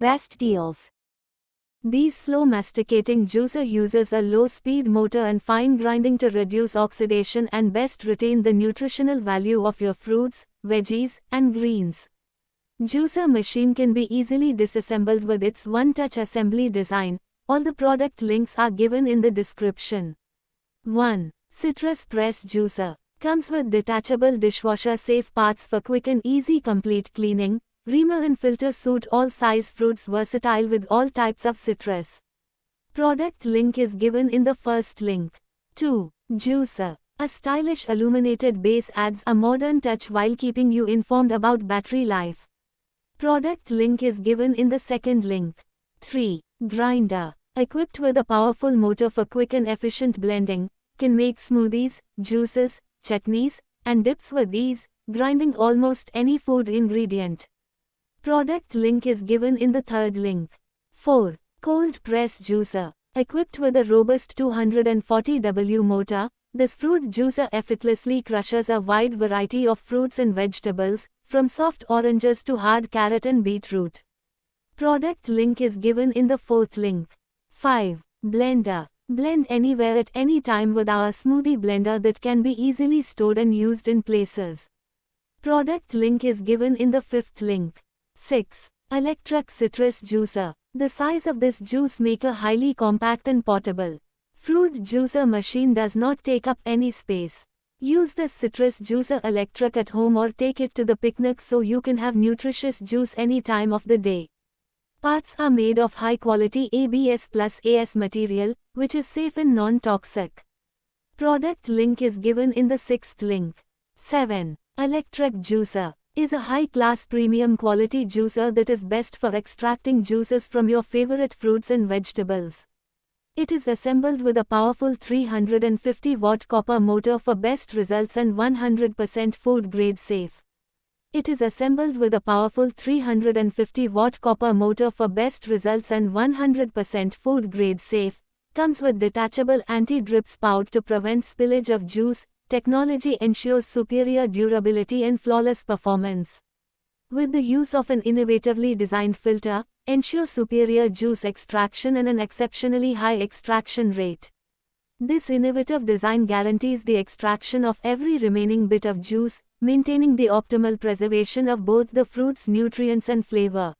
Best deals. These slow masticating juicer uses a low-speed motor and fine grinding to reduce oxidation and best retain the nutritional value of your fruits, veggies, and greens. Juicer machine can be easily disassembled with its one-touch assembly design. All the product links are given in the description. 1. Citrus Press Juicer. Comes with detachable dishwasher-safe parts for quick and easy complete cleaning. Reamer and filter suit all size fruits, versatile with all types of citrus. Product link is given in the first link. 2. Juicer. A stylish illuminated base adds a modern touch while keeping you informed about battery life. Product link is given in the second link. 3. Grinder. Equipped with a powerful motor for quick and efficient blending, can make smoothies, juices, chutneys, and dips with ease, grinding almost any food ingredient. Product link is given in the third link. 4. Cold Press Juicer. Equipped with a robust 240W motor, this fruit juicer effortlessly crushes a wide variety of fruits and vegetables, from soft oranges to hard carrot and beetroot. Product link is given in the fourth link. 5. Blender. Blend anywhere at any time with our smoothie blender that can be easily stored and used in places. Product link is given in the fifth link. 6. Electric Citrus Juicer. The size of this juice maker highly compact and portable. Fruit juicer machine does not take up any space. Use this citrus juicer electric at home or take it to the picnic so you can have nutritious juice any time of the day. Parts are made of high quality ABS plus AS material, which is safe and non-toxic. Product link is given in the sixth link. 7. Electric Juicer. Is a high-class premium quality juicer that is best for extracting juices from your favorite fruits and vegetables. It is assembled with a powerful 350-watt copper motor for best results and 100% food-grade safe. It is assembled with a powerful 350-watt copper motor for best results and 100% food-grade safe. Comes with detachable anti-drip spout to prevent spillage of juice. Technology ensures superior durability and flawless performance. With the use of an innovatively designed filter, ensure superior juice extraction and an exceptionally high extraction rate. This innovative design guarantees the extraction of every remaining bit of juice, maintaining the optimal preservation of both the fruit's nutrients and flavor.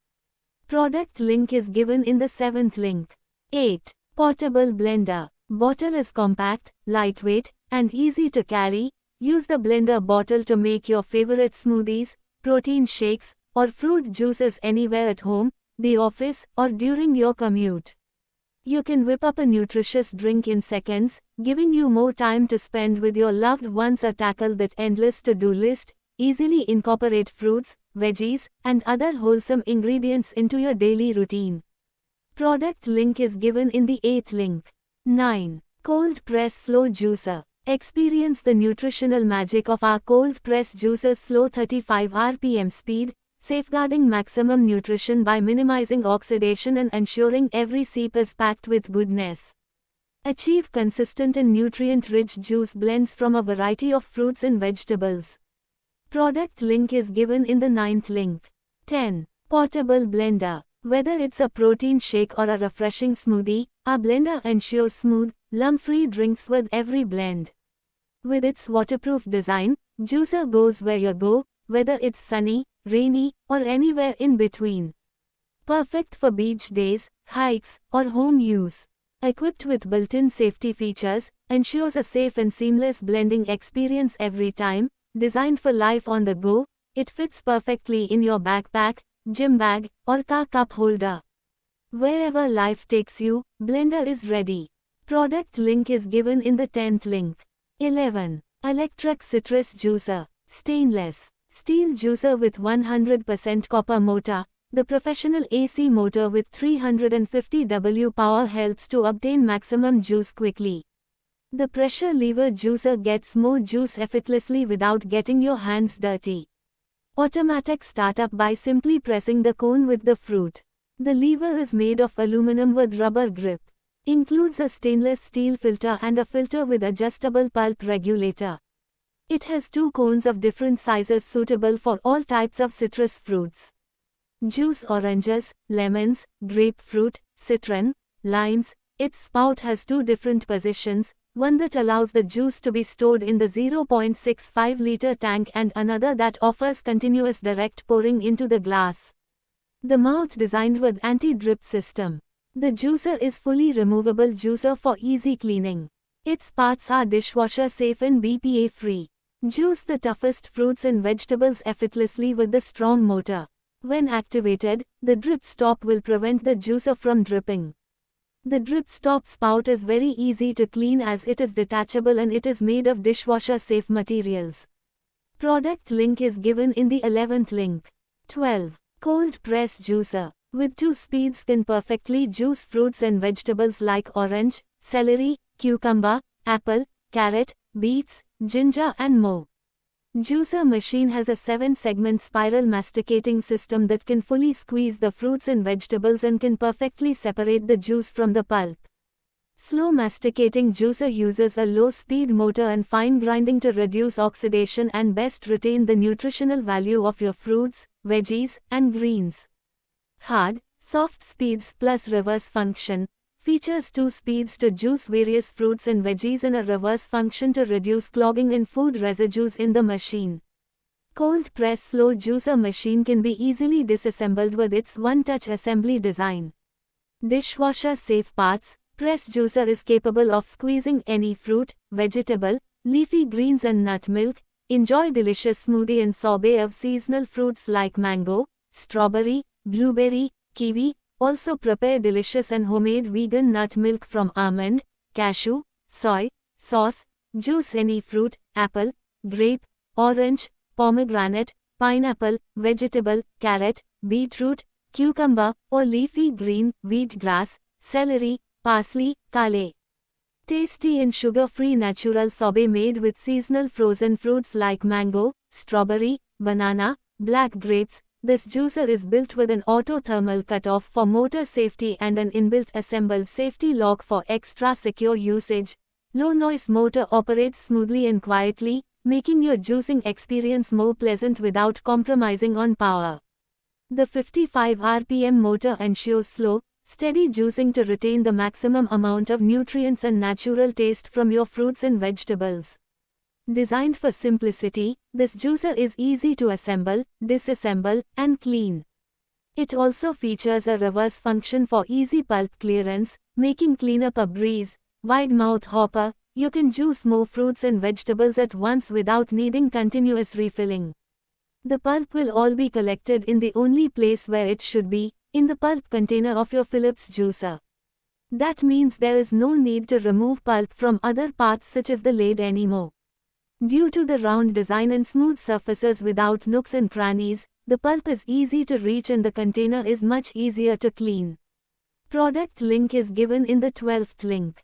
Product link is given in the seventh link. 8. Portable Blender. Bottle is compact, lightweight, and easy to carry. Use the blender bottle to make your favorite smoothies, protein shakes, or fruit juices anywhere at home, the office, or during your commute. You can whip up a nutritious drink in seconds, giving you more time to spend with your loved ones or tackle that endless to-do list. Easily incorporate fruits, veggies, and other wholesome ingredients into your daily routine. Product link is given in the eighth link. 9. Cold Press Slow Juicer. Experience the nutritional magic of our cold press juicer's slow 35 rpm speed, safeguarding maximum nutrition by minimizing oxidation and ensuring every sip is packed with goodness. Achieve consistent and nutrient-rich juice blends from a variety of fruits and vegetables. Product link is given in the ninth link. 10. Portable Blender. Whether it's a protein shake or a refreshing smoothie, our blender ensures smooth, lump-free drinks with every blend. With its waterproof design, juicer goes where you go, whether it's sunny, rainy, or anywhere in between. Perfect for beach days, hikes, or home use. Equipped with built-in safety features, ensures a safe and seamless blending experience every time. Designed for life on the go, it fits perfectly in your backpack, gym bag, or car cup holder. Wherever life takes you, blender is ready. Product link is given in the 10th link. 11. Electric Citrus Juicer. Stainless steel juicer with 100% copper motor. The professional AC motor with 350W power helps to obtain maximum juice quickly. The pressure lever juicer gets more juice effortlessly without getting your hands dirty. Automatic startup by simply pressing the cone with the fruit. The lever is made of aluminum with rubber grip. Includes a stainless steel filter and a filter with adjustable pulp regulator. It has two cones of different sizes suitable for all types of citrus fruits. Juice oranges, lemons, grapefruit, citron, limes. Its spout has two different positions, one that allows the juice to be stored in the 0.65-liter tank and another that offers continuous direct pouring into the glass. The mouth designed with anti-drip system. The juicer is fully removable juicer for easy cleaning. Its parts are dishwasher safe and BPA free. Juice the toughest fruits and vegetables effortlessly with the strong motor. When activated, the drip stop will prevent the juicer from dripping. The drip stop spout is very easy to clean as it is detachable and it is made of dishwasher safe materials. Product link is given in the 11th link. 12. Cold press juicer. With 2 speeds can perfectly juice fruits and vegetables like orange, celery, cucumber, apple, carrot, beets, ginger and more. Juicer machine has a 7-segment spiral masticating system that can fully squeeze the fruits and vegetables and can perfectly separate the juice from the pulp. Slow masticating juicer uses a low-speed motor and fine grinding to reduce oxidation and best retain the nutritional value of your fruits, veggies, and greens. Hard, soft speeds plus reverse function. Features 2 speeds to juice various fruits and veggies and a reverse function to reduce clogging and food residues in the machine. Cold press slow juicer machine can be easily disassembled with its one-touch assembly design. Dishwasher safe parts. Press juicer is capable of squeezing any fruit, vegetable, leafy greens and nut milk. Enjoy delicious smoothie and sorbet of seasonal fruits like mango, strawberry, blueberry, kiwi. Also prepare delicious and homemade vegan nut milk from almond, cashew, soy, sauce. Juice any fruit, apple, grape, orange, pomegranate, pineapple, vegetable, carrot, beetroot, cucumber, or leafy green, wheatgrass, celery, parsley, kale. Tasty and sugar-free natural sorbet made with seasonal frozen fruits like mango, strawberry, banana, black grapes. This juicer is built with an auto-thermal cutoff for motor safety and an inbuilt assembled safety lock for extra secure usage. Low-noise motor operates smoothly and quietly, making your juicing experience more pleasant without compromising on power. The 55 RPM motor ensures slow, steady juicing to retain the maximum amount of nutrients and natural taste from your fruits and vegetables. Designed for simplicity, this juicer is easy to assemble, disassemble, and clean. It also features a reverse function for easy pulp clearance, making cleanup a breeze. Wide mouth hopper, you can juice more fruits and vegetables at once without needing continuous refilling. The pulp will all be collected in the only place where it should be, in the pulp container of your Philips juicer. That means there is no need to remove pulp from other parts such as the lid anymore. Due to the round design and smooth surfaces without nooks and crannies, the pulp is easy to reach and the container is much easier to clean. Product link is given in the 12th link.